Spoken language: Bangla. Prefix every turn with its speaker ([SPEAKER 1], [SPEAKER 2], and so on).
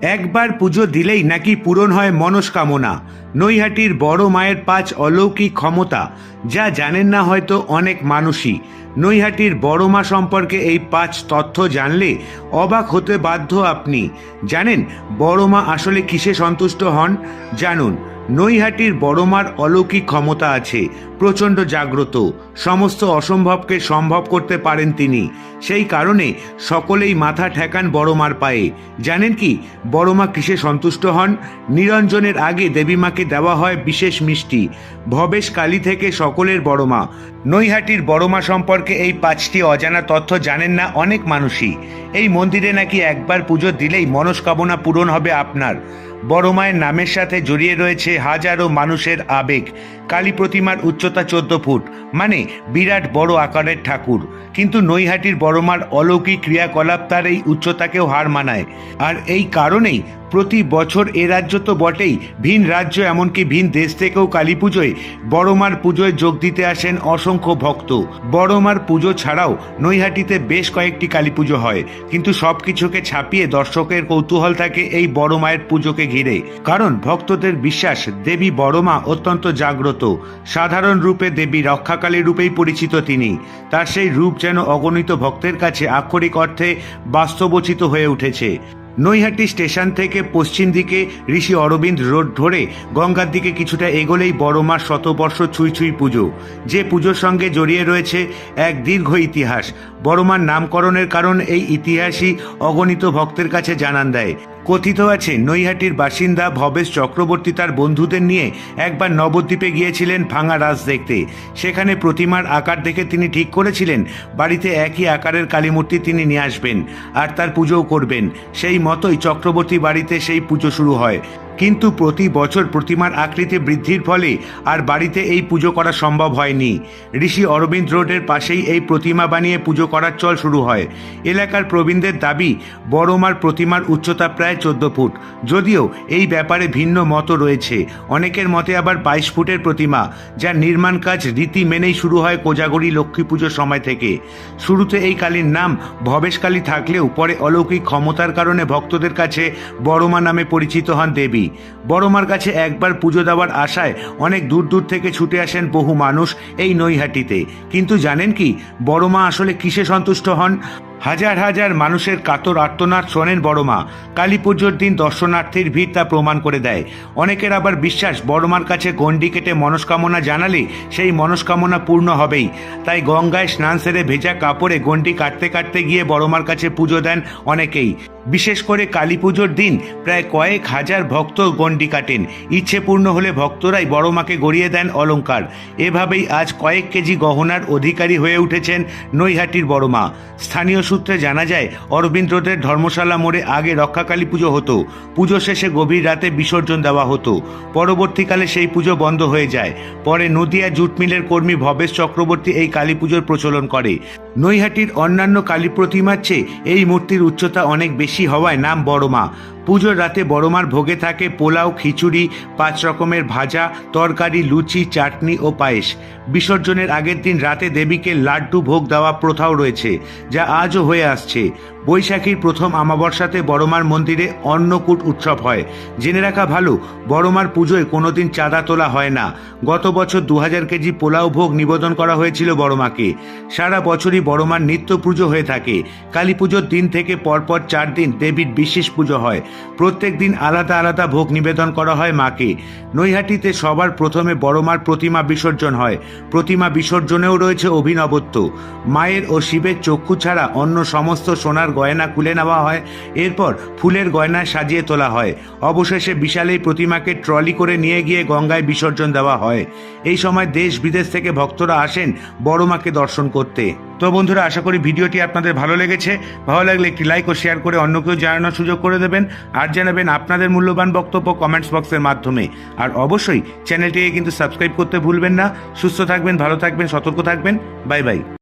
[SPEAKER 1] একবার পুজো দিলেই নাকি পূরণ হয় মনস্কামনা। নৈহাটির বড় মায়ের 5 অলৌকিক ক্ষমতা যা জানেন না হয়তো অনেক মানুষই। নৈহাটির বড় মা সম্পর্কে এই 5 তথ্য জানলে অবাক হতে বাধ্য আপনি। জানেন বড় মা আসলে কিসে সন্তুষ্ট হন? জানুন, নৈহাটির বড় মার অলৌকিক ক্ষমতা আছে, প্রচণ্ড জাগ্রত, সমস্ত অসম্ভবকে সম্ভব করতে পারেন তিনি। সেই কারণে সকলেই মাথা ঠেকান বড় মার পায়ে। জানেন কি বড় মা কিসে সন্তুষ্ট হন? নিরঞ্জনের আগে দেবী মাকে দেওয়া হয় বিশেষ মিষ্টি। ভবেশ কালী থেকে সকলের বড় মা। নৈহাটির বড় মা সম্পর্কে এই 5টি অজানা তথ্য জানেন না অনেক মানুষই। এই মন্দিরে নাকি একবার পুজো দিলেই মনস্কামনা পূরণ হবে আপনার। বড় মায়ের নামের সাথে জড়িয়ে রয়েছে হাজারো মানুষের আবেগ। কালী প্রতিমার উচ্চতা 14 ফুট, মানে বিরাট বড় আকারের ঠাকুর। কিন্তু নৈহাটির বড় মার অলৌকিক ক্রিয়াকলাপ তার এই উচ্চতাকেও হার মানায়। আর এই কারণেই প্রতি বছর এ রাজ্য তো বটেই, ভিন রাজ্য এমনকি ভিন দেশ থেকেও কালী পুজোয় বড় মার পুজোয় যোগ দিতে আসেন অসংখ্য ভক্ত। বড় মার পুজো ছাড়াও নৈহাটিতে বেশ কয়েকটি কালী পুজো হয়, কিন্তু সবকিছুকে ছাপিয়ে দর্শকের কৌতূহল থাকে এই বড় মায়ের পুজোকে ঘিরে। কারণ ভক্তদের বিশ্বাস দেবী বড় মা অত্যন্ত জাগ্রত। সাধারণ রূপে দেবী রক্ষাকালী রূপেই পরিচিত তিনি। তার সেই রূপ যেন অগণিত ভক্তের কাছে আক্ষরিক অর্থে বাস্তবোচিত হয়ে উঠেছে। নৈহাটি স্টেশন থেকে পশ্চিম দিকে ঋষি অরবিন্দ রোড ধরে গঙ্গার দিকে কিছুটা এগোলেই বড় মার শতবর্ষ ছুঁই ছুঁই পুজো, যে পুজোর সঙ্গে জড়িয়ে রয়েছে এক দীর্ঘ ইতিহাস। বড় মার নামকরণের কারণ এই ইতিহাসই অগণিত ভক্তের কাছে জানান দেয়। কথিত আছে নৈহাটির বাসিন্দা ভবেশ চক্রবর্তী তার বন্ধুদের নিয়ে একবার নবদ্বীপে গিয়েছিলেন ভাঙা রাজ দেখতে। সেখানে প্রতিমার আকার দেখে তিনি ঠিক করেছিলেন বাড়িতে একই আকারের কালীমূর্তি তিনি নিয়ে আসবেন আর তার পুজোও করবেন। সেই মতোই চক্রবর্তী বাড়িতে সেই পুজো শুরু হয়। কিন্তু প্রতি বছর প্রতিমার আকৃতি বৃদ্ধির ফলে আর বাড়িতে এই পুজো করা সম্ভব হয়নি। ঋষি অরবিন্দ রোডের পাশেই এই প্রতিমা বানিয়ে পুজো করার চল শুরু হয়। এলাকার প্রবীণদের দাবি বড় মার প্রতিমার উচ্চতা প্রায় 14 ফুট, যদিও এই ব্যাপারে ভিন্ন মত রয়েছে। অনেকের মতে আবার 22 ফুটের প্রতিমা, যার নির্মাণ কাজ রীতি মেনেই শুরু হয় কোজাগরী লক্ষ্মী পুজোর সময় থেকে। শুরুতে এই কালীর নাম ভবেশ কালী থাকলেও পরে অলৌকিক ক্ষমতার কারণে ভক্তদের কাছে বড় মা নামে পরিচিত হন দেবী। বড় মার কাছে একবার পুজো দেওয়ার আশায় অনেক দূর দূর থেকে ছুটে আসেন বহু মানুষ এই নৈহাটিতে। কিন্তু জানেন কি বড় মা আসলে কিসে সন্তুষ্ট হন? হাজার হাজার মানুষের কাতর আর্তনাদ শোনেন বড় মা। কালী পুজোর দিন দর্শনার্থীর ভিড় তা প্রমাণ করে দেয়। অনেকের আবার বিশ্বাস বড় মার কাছে গণ্ডি কেটে মনস্কামনা জানালে সেই মনস্কামনা পূর্ণ হবেই। তাই গঙ্গায় স্নান সেরে ভেজা কাপড়ে গণ্ডি কাটতে কাটতে গিয়ে বড় মার কাছে পুজো দেন অনেকেই। বিশেষ করে কালী পুজোর দিন প্রায় কয়েক হাজার ভক্ত গণ্ডি কাটেন। ইচ্ছে পূর্ণ হলে ভক্তরাই বড় মাকে গড়িয়ে দেন অলংকার। এভাবেই আজ কয়েক কেজি গহনার অধিকারী হয়ে উঠেছেন নৈহাটির বড় মা। স্থানীয় সূত্রে জানা যায় অরবিন্দ রোডের ধর্মশালা মোড়ে আগে রক্ষাকালী পুজো হতো। পুজো শেষে গভীর রাতে বিসর্জন দেওয়া হতো। পরবর্তীকালে সেই পুজো বন্ধ হয়ে যায়। পরে নদিয়া জুট মিলের কর্মী ভবেশ চক্রবর্তী এই কালী পুজোর প্রচলন করে। নৈহাটির অন্যান্য কালী প্রতিমার চেয়ে এই মূর্তির উচ্চতা অনেক বেশি হওয়ায় নাম বড় মা। পুজোর রাতে বড় মার ভোগে থাকে পোলাও, খিচুড়ি, 5 রকমের ভাজা, তরকারি, লুচি, চাটনি ও পায়েস। বিসর্জনের আগের দিন রাতে দেবীকে লাড্ডু ভোগ দেওয়া প্রথাও রয়েছে, যা আজও হয়ে আসছে। বৈশাখীর প্রথম অমাবস্যাতে বড় মার মন্দিরে অন্নকূট উৎসব হয়। জেনে রাখা ভালো, বড় মার পুজোয় কোনোদিন চাঁদা তোলা হয় না। গত বছর 2000 কেজি পোলাও ভোগ নিবেদন করা হয়েছিল বড় মাকে। সারা বছরই বড় মার নিত্য পুজো হয়ে থাকে। কালী পুজোর দিন থেকে পরপর 4 দিন দেবীর বিশেষ পুজো হয়। প্রত্যেক দিন আলাদা আলাদা ভোগ নিবেদন করা হয় মাকে। নৈহাটিতে সবার প্রথমে বড় মার প্রতিমা বিসর্জন হয়। প্রতিমা বিসর্জনেও রয়েছে অভিনবত্ব। মায়ের ও শিবের চক্ষু ছাড়া অন্য সমস্ত সোনার গয়না খুলে নেওয়া হয়। এরপর ফুলের গয়নায় সাজিয়ে তোলা হয়। অবশেষে বিশাল এই প্রতিমাকে ট্রলি করে নিয়ে গিয়ে গঙ্গায় বিসর্জন দেওয়া হয়। এই সময় দেশ বিদেশ থেকে ভক্তরা আসেন বড় মাকে দর্শন করতে। তো বন্ধুরা, আশা করি ভিডিওটি আপনাদের ভালো লেগেছে। ভালো লাগলে একটি লাইক ও শেয়ার করে অন্যকেও জানানোর সুযোগ করে দেবেন। আর জানাবেন আপনাদের মূল্যবান বক্তব্য কমেন্টস বক্সের মাধ্যমে। আর অবশ্যই চ্যানেলটিকে কিন্তু সাবস্ক্রাইব করতে ভুলবেন না। সুস্থ থাকবেন, ভালো থাকবেন, সতর্ক থাকবেন। Bye bye.